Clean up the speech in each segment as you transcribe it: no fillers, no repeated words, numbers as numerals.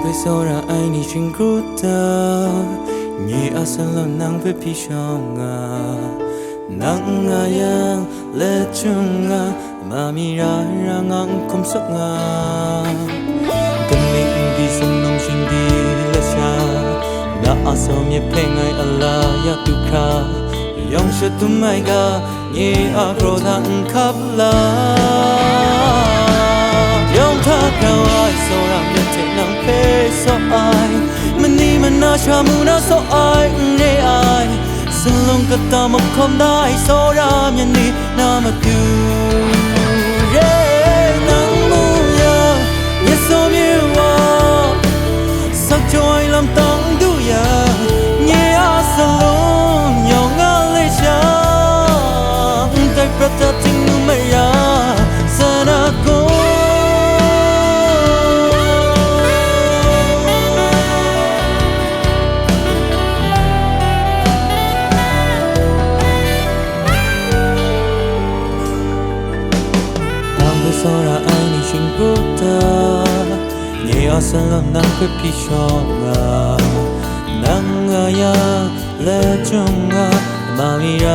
会说让爱你辛苦的，你阿生了能被皮伤啊，能啊样了中啊，妈咪让俺空手啊，跟你比什么心底了下，那阿生也陪爱阿拉呀杜卡，用手都买个，你阿哥他卡不啦。用他高爱，所让人才能配所爱。มันนี่มันน่าชามูน่า所愛ใน愛สลงก็ตามคมได้โซรามยันนี่น่ามาดูเร่นังมูยาอย่าโซมีว่าสักจอยลำต้องดูยาเนี่ยอาสลงยองงาเลยชาแต่ประทับทิ้งนู่ไม่ยาสนาโก说让爱你辛苦的，你要生了能会皮伤啊，能啊呀了中啊，妈咪让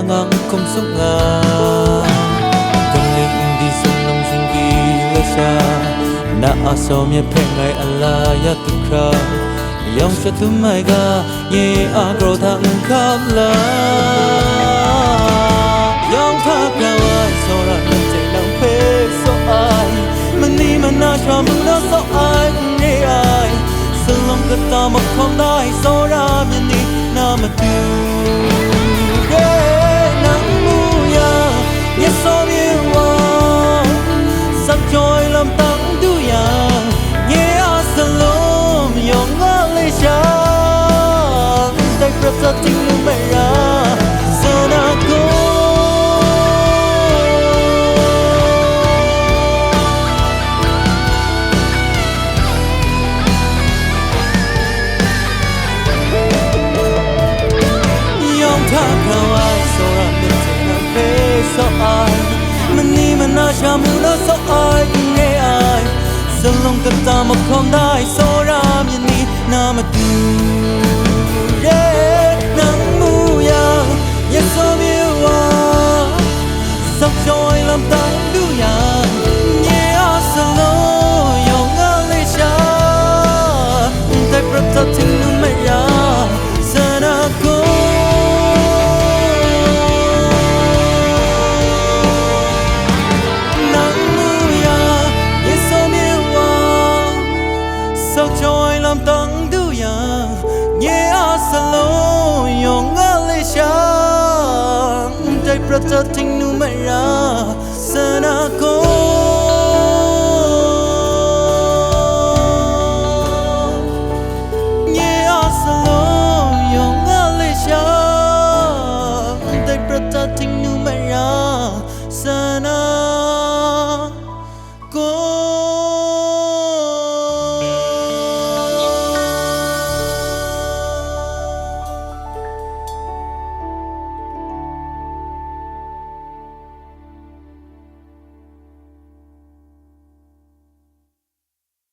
俺空松啊，跟你的心弄心底了下，那阿手面陪爱阿拉呀杜卡，用手都买个，也阿哥他卡了，用他高爱说让人这能陪。มันนี่มันน่าชอบมันน่าso愛ใน愛สลงก็ตามคมได้โซรามยันนี่น่ามาดูเร่นังมูยาอย่าโซมีว่าสักจอยลำตั้งดูยาเนี่ยอาสลมยองงาเลยชาแต่ประทับทิ้งนู่ไม่ราสนาโกมันนี่มันน่าชามูน่าso愛ใน愛สลงก็ตามคมได้โซรามยันนี่น่ามาดูเร่นังมูยาอย่าโซมีว่าสักจอยลำตั้งดูยาเนี่ยอาสโลยองงาเลยชาแต่ประทับทิ้งนู่ไม่ยาสนาโกตั้งดูอย่างเย่อาสโลยองงาเลยชาใจประทับทิ้งนู่ไม่ราสนาโก